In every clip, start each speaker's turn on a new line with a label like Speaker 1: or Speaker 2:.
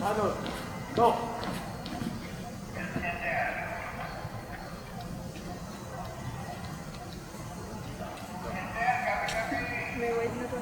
Speaker 1: Ano? Go!
Speaker 2: May wide na to.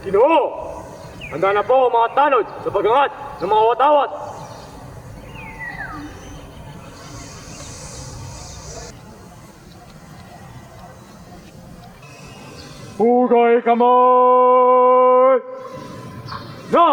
Speaker 1: Ginoo! Handa na po ang mga tanod sa pag-angat ng mga watawat. Hugay kamay! Na!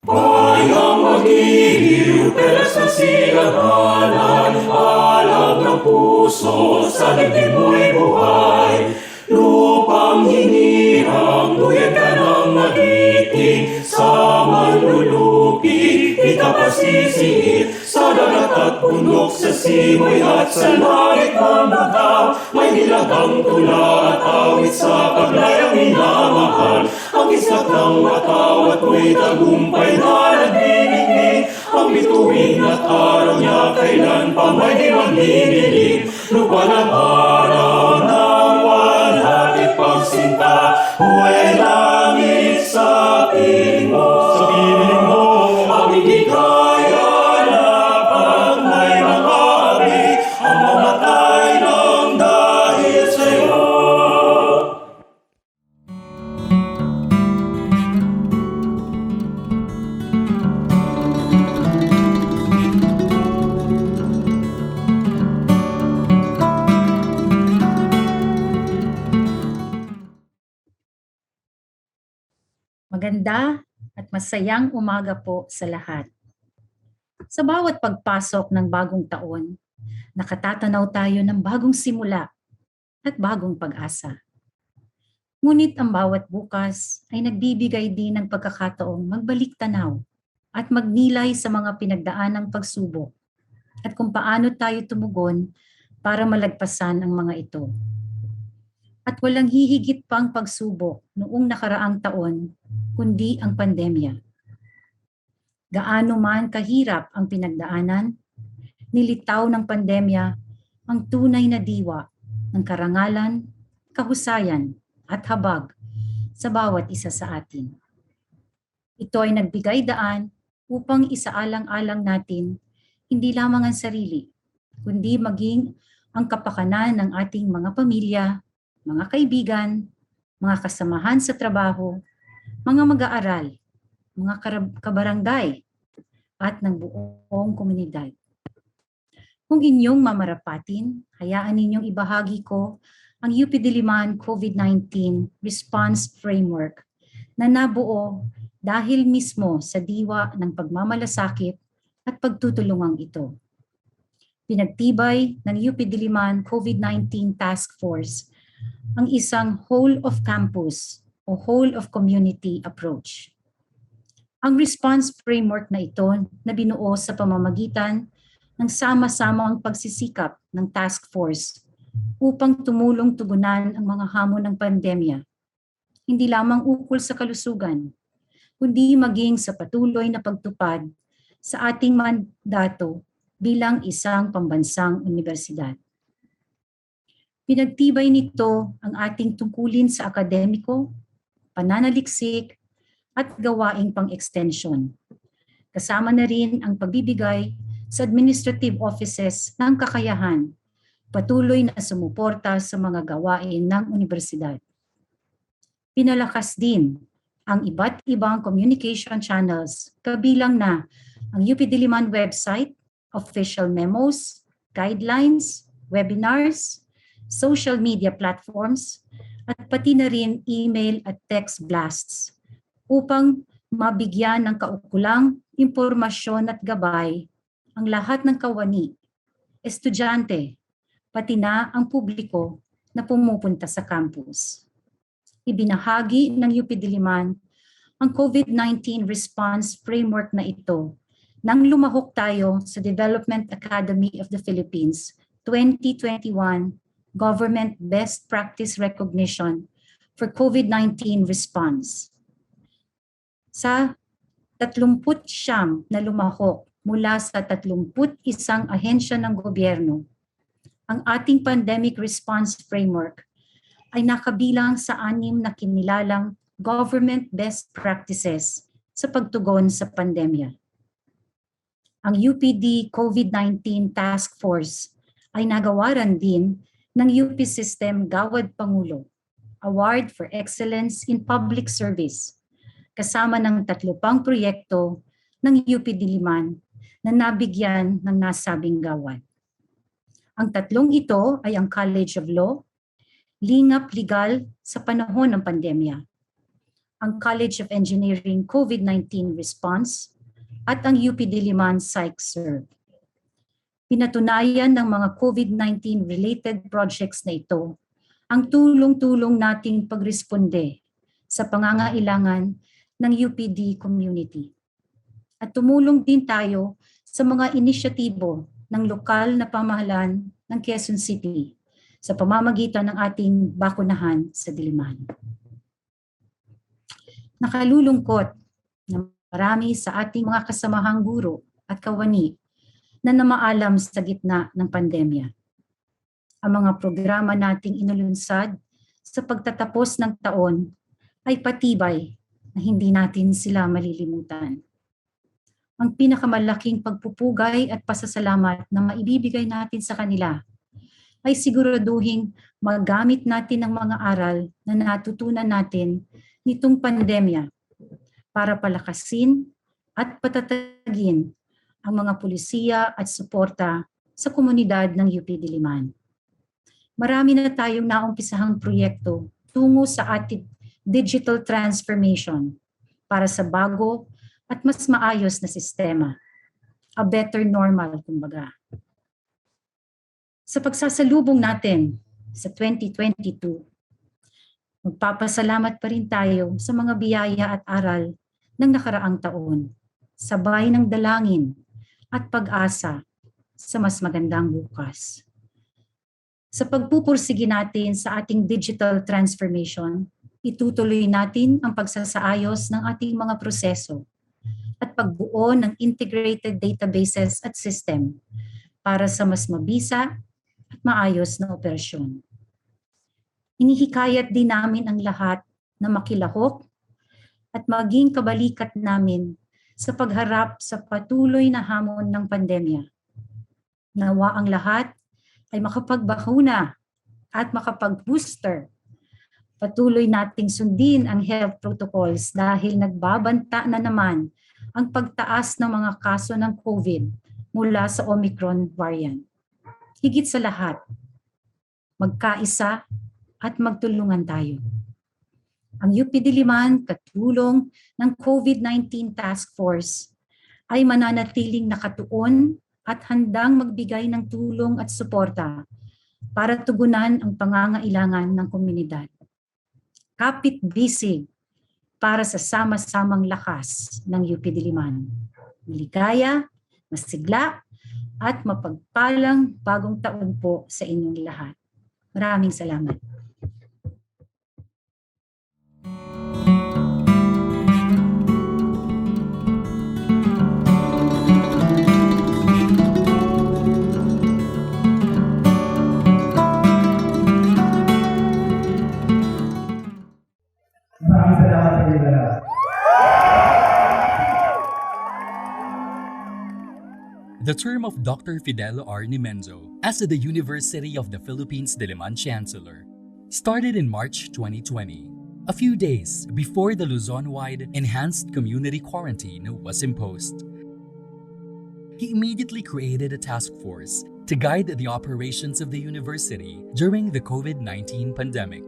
Speaker 3: Bayang magiliw, pelas ng silanganan, alam ng puso, sa dibdib mo'y buhay. Lupang hinirang, duyan ka ng magiting, sa manlulupi, di ka pasisiit. Sa dagat at bundok, sa simoy at sa langit ng bagaw, may nilagang tula at awit sa paglayang minamahal. Ang islat ng watawat mo'y tagumpay na nagdinigdig, ang bituin at araw niya kailan pa may di magdidilig. Lupa ng araw ng walhati pagsinta, buhay ay langit sa piling mo. Sa piling mo, ang hindi kaya na pag may makabi, ang mamatay ng dahil sa'yo.
Speaker 4: Maganda at masayang umaga po sa lahat. Sa bawat pagpasok ng bagong taon, nakatatanaw tayo ng bagong simula at bagong pag-asa. Ngunit ang bawat bukas ay nagbibigay din ng pagkakataong magbalik tanaw at magnilay sa mga pinagdaanang pagsubok at kung paano tayo tumugon para malagpasan ang mga ito. At walang hihigit pang pagsubok noong nakaraang taon, kundi ang pandemya. Gaano man kahirap ang pinagdaanan, nilitaw ng pandemya ang tunay na diwa ng karangalan, kahusayan at habag sa bawat isa sa atin. Ito ay nagbigay daan upang isaalang-alang natin hindi lamang ang sarili, kundi maging ang kapakanan ng ating mga pamilya, mga kaibigan, mga kasamahan sa trabaho, mga mag-aaral, mga kabarangay, at ng buong komunidad. Kung inyong mamarapatin, hayaan ninyong ibahagi ko ang UP Diliman COVID-19 Response Framework na nabuo dahil mismo sa diwa ng pagmamalasakit at pagtutulungang ito. Pinagtibay ng UP Diliman COVID-19 Task Force ang isang whole of campus o whole of community approach. Ang response framework na ito na binuo sa pamamagitan ng sama-samang pagsisikap ng task force upang tumulong tugunan ang mga hamon ng pandemya, hindi lamang ukol sa kalusugan, kundi maging sa patuloy na pagtupad sa ating mandato bilang isang pambansang universidad. Pinagtibay nito ang ating tungkulin sa akademiko, pananaliksik, at gawaing pang-extension. Kasama na rin ang pagbibigay sa administrative offices ng kakayahan, patuloy na sumuporta sa mga gawain ng universidad. Pinalakas din ang iba't ibang communication channels, kabilang na ang UP Diliman website, official memos, guidelines, webinars, social media platforms, at pati na rin email at text blasts upang mabigyan ng kaukulang impormasyon at gabay ang lahat ng kawani, estudyante, pati na ang publiko na pumupunta sa campus. Ibinahagi ng UP Diliman ang COVID-19 response framework na ito nang lumahok tayo sa Development Academy of the Philippines 2021 Government Best Practice Recognition for COVID-19 Response. Sa 39 na lumahok mula sa 31 ahensya ng gobyerno, ang ating pandemic response framework ay nakabilang sa 6 na kinilalang government best practices sa pagtugon sa pandemya. Ang UPD COVID-19 Task Force ay nagawaran din ng UP System Gawad Pangulo Award for Excellence in Public Service, kasama ng 3 pang proyekto ng UP Diliman na nabigyan ng nasabing gawad. Ang 3 ito ay ang College of Law, Lingap Legal sa panahon ng pandemya, ang College of Engineering COVID-19 Response, at ang UP Diliman PsychServe. Pinatunayan ng mga COVID-19 related projects na ito ang tulong-tulong nating pagresponde sa pangangailangan ng UPD community. At tumulong din tayo sa mga inisyatibo ng lokal na pamahalaan ng Quezon City sa pamamagitan ng ating bakunahan sa Diliman. Nakalulungkot na marami sa ating mga kasamahang guro at kawani na namaalam sa gitna ng pandemya. Ang mga programa nating inulunsad sa pagtatapos ng taon ay patibay na hindi natin sila malilimutan. Ang pinakamalaking pagpupugay at pasasalamat na maibibigay natin sa kanila ay siguraduhing magamit natin ang mga aral na natutunan natin nitong pandemya para palakasin at patatagin ang mga pulisiya at suporta sa komunidad ng UP Diliman. Marami na tayong naumpisahang proyekto tungo sa ating digital transformation para sa bago at mas maayos na sistema. A better normal, kumbaga. Sa pagsasalubong natin sa 2022, magpapasalamat pa rin tayo sa mga biyaya at aral ng nakaraang taon, sabay ng dalangin at pag-asa sa mas magandang bukas. Sa pagpupursige natin sa ating digital transformation, itutuloy natin ang pagsasaayos ng ating mga proseso at pagbuo ng integrated databases at system para sa mas mabisa at maayos na operasyon. Inihikayat din namin ang lahat na makilahok at maging kabalikat namin sa pagharap sa patuloy na hamon ng pandemya. Nawa ang lahat ay makapagbakuna at makapag-booster. Patuloy nating sundin ang health protocols dahil nagbabanta na naman ang pagtaas ng mga kaso ng COVID mula sa Omicron variant. Higit sa lahat, magkaisa at magtulungan tayo. Ang UP Diliman, katulong ng COVID-19 Task Force, ay mananatiling nakatuon at handang magbigay ng tulong at suporta para tugunan ang pangangailangan ng komunidad. Kapit-bisig para sa sama-samang lakas ng UP Diliman. Maligaya, masigla, at mapagpalang bagong taon po sa inyong lahat. Maraming salamat.
Speaker 5: Maraming salamat sa inyo lahat.
Speaker 6: The term of Dr. Fidel R. Nimenzo as the University of the Philippines Diliman Chancellor started in March 2020, a few days before the Luzon-wide enhanced community quarantine was imposed. He immediately created a task force to guide the operations of the university during the COVID-19 pandemic.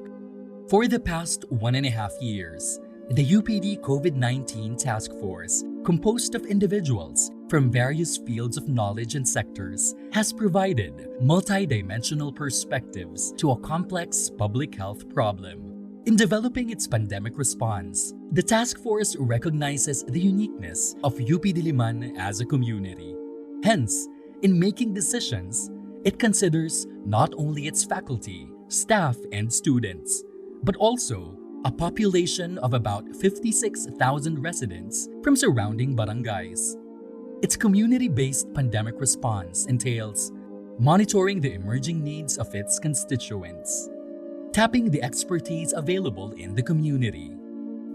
Speaker 6: For the past 1.5 years, the UPD COVID-19 Task Force, composed of individuals from various fields of knowledge and sectors, has provided multidimensional perspectives to a complex public health problem. In developing its pandemic response, the task force recognizes the uniqueness of UP Diliman as a community. Hence, in making decisions, it considers not only its faculty, staff, and students, but also a population of about 56,000 residents from surrounding barangays. Its community-based pandemic response entails monitoring the emerging needs of its constituents, tapping the expertise available in the community,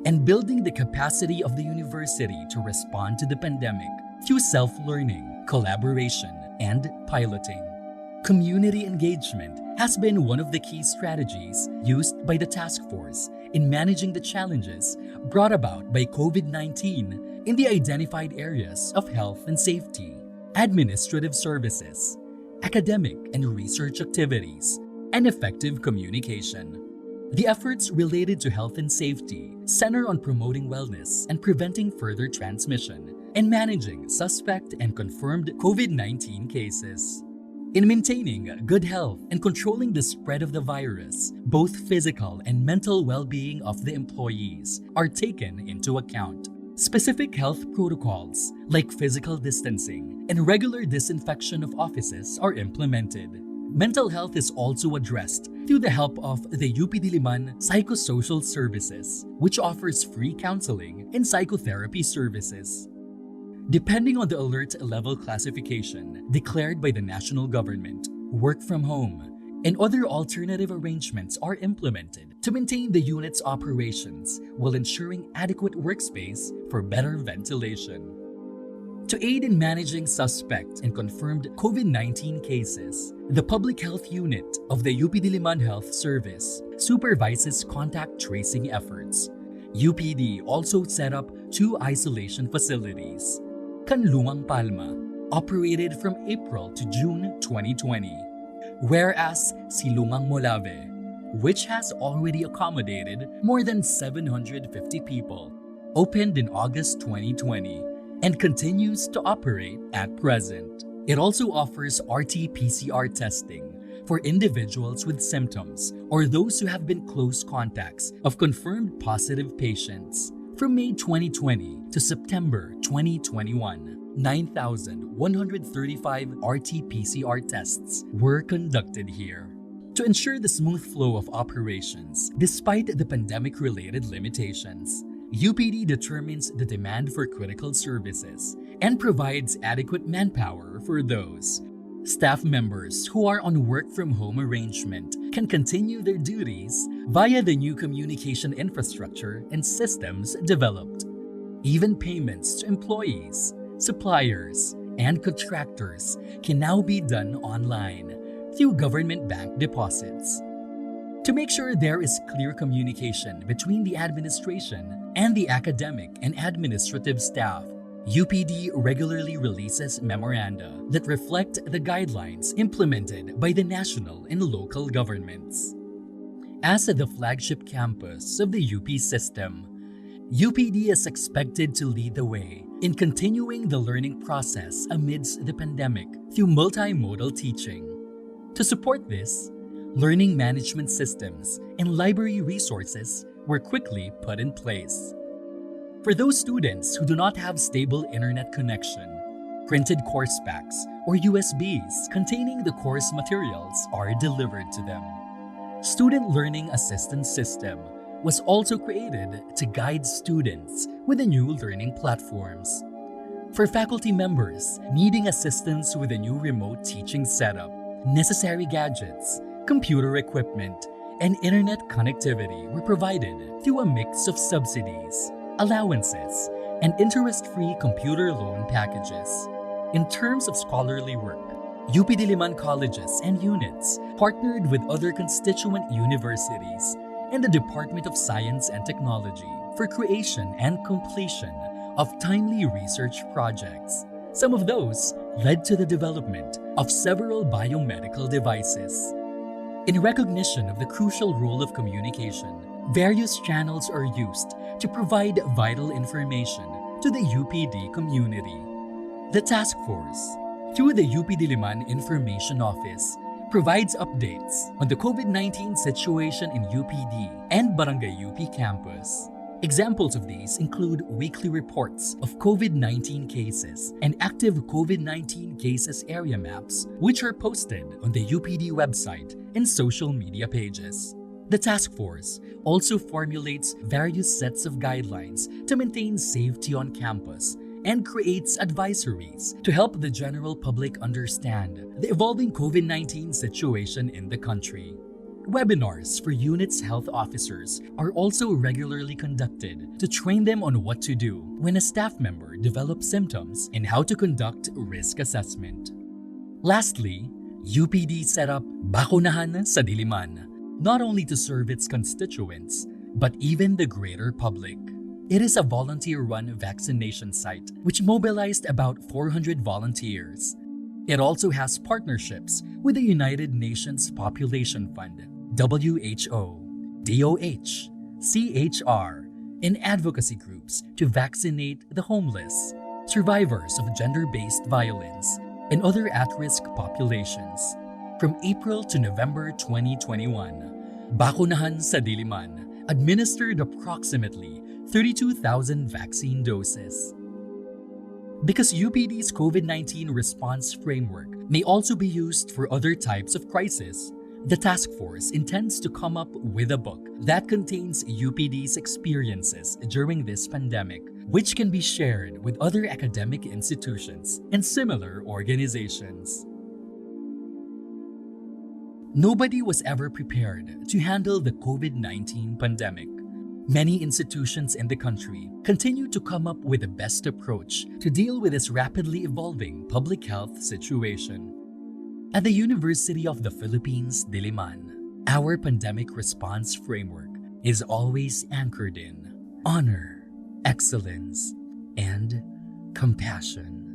Speaker 6: and building the capacity of the university to respond to the pandemic through self-learning, collaboration, and piloting. Community engagement has been one of the key strategies used by the task force in managing the challenges brought about by COVID-19 in the identified areas of health and safety, administrative services, academic and research activities, and effective communication. The efforts related to health and safety center on promoting wellness and preventing further transmission and managing suspect and confirmed COVID-19 cases. In maintaining good health and controlling the spread of the virus, both physical and mental well-being of the employees are taken into account. Specific health protocols like physical distancing and regular disinfection of offices are implemented. Mental health is also addressed through the help of the UP Diliman Psychosocial Services, which offers free counseling and psychotherapy services. Depending on the alert level classification declared by the national government, work from home and other alternative arrangements are implemented to maintain the unit's operations while ensuring adequate workspace for better ventilation. To aid in managing suspect and confirmed COVID-19 cases, the Public Health Unit of the UP Diliman Health Service supervises contact tracing efforts. UPD also set up 2 isolation facilities. Kanlungang Palma, operated from April to June 2020, whereas Silungang Molave, which has already accommodated more than 750 people, opened in August 2020 and continues to operate at present. It also offers RT-PCR testing for individuals with symptoms or those who have been close contacts of confirmed positive patients. From May 2020 to September 2021, 9,135 RT-PCR tests were conducted here. To ensure the smooth flow of operations, despite the pandemic-related limitations, UPD determines the demand for critical services and provides adequate manpower for those. Staff members who are on work-from-home arrangement can continue their duties via the new communication infrastructure and systems developed. Even payments to employees, suppliers, and contractors can now be done online through government bank deposits. To make sure there is clear communication between the administration and the academic and administrative staff, UPD regularly releases memoranda that reflect the guidelines implemented by the national and local governments. As the flagship campus of the UP system, UPD is expected to lead the way in continuing the learning process amidst the pandemic through multimodal teaching. To support this, learning management systems and library resources were quickly put in place. For those students who do not have stable internet connection, printed course packs or USBs containing the course materials are delivered to them. Student Learning Assistance System was also created to guide students with the new learning platforms. For faculty members needing assistance with a new remote teaching setup, necessary gadgets, computer equipment, and internet connectivity were provided through a mix of subsidies, allowances, and interest-free computer loan packages. In terms of scholarly work, UP Diliman colleges and units partnered with other constituent universities and the Department of Science and Technology for creation and completion of timely research projects. Some of those led to the development of several biomedical devices. In recognition of the crucial role of communication, various channels are used to provide vital information to the UPD community. The task force, through the UP Diliman Information Office, provides updates on the COVID-19 situation in UPD and Barangay UP campus. Examples of these include weekly reports of COVID-19 cases and active COVID-19 cases area maps, which are posted on the UPD website and social media pages. The task force also formulates various sets of guidelines to maintain safety on campus and creates advisories to help the general public understand the evolving COVID-19 situation in the country. Webinars for units' health officers are also regularly conducted to train them on what to do when a staff member develops symptoms and how to conduct risk assessment. Lastly, UPD set up Bakunahan sa Diliman, not only to serve its constituents, but even the greater public. It is a volunteer-run vaccination site which mobilized about 400 volunteers. It also has partnerships with the United Nations Population Fund, WHO, DOH, CHR, and advocacy groups to vaccinate the homeless, survivors of gender-based violence, and other at-risk populations. From April to November 2021, Bakunahan sa Diliman administered approximately 32,000 vaccine doses. Because UPD's COVID-19 response framework may also be used for other types of crisis, the task force intends to come up with a book that contains UPD's experiences during this pandemic, which can be shared with other academic institutions and similar organizations. Nobody was ever prepared to handle the COVID-19 pandemic. Many institutions in the country continue to come up with the best approach to deal with this rapidly evolving public health situation. At the University of the Philippines, Diliman, our pandemic response framework is always anchored in honor, excellence, and compassion.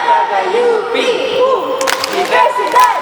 Speaker 5: taga UP! Universidad!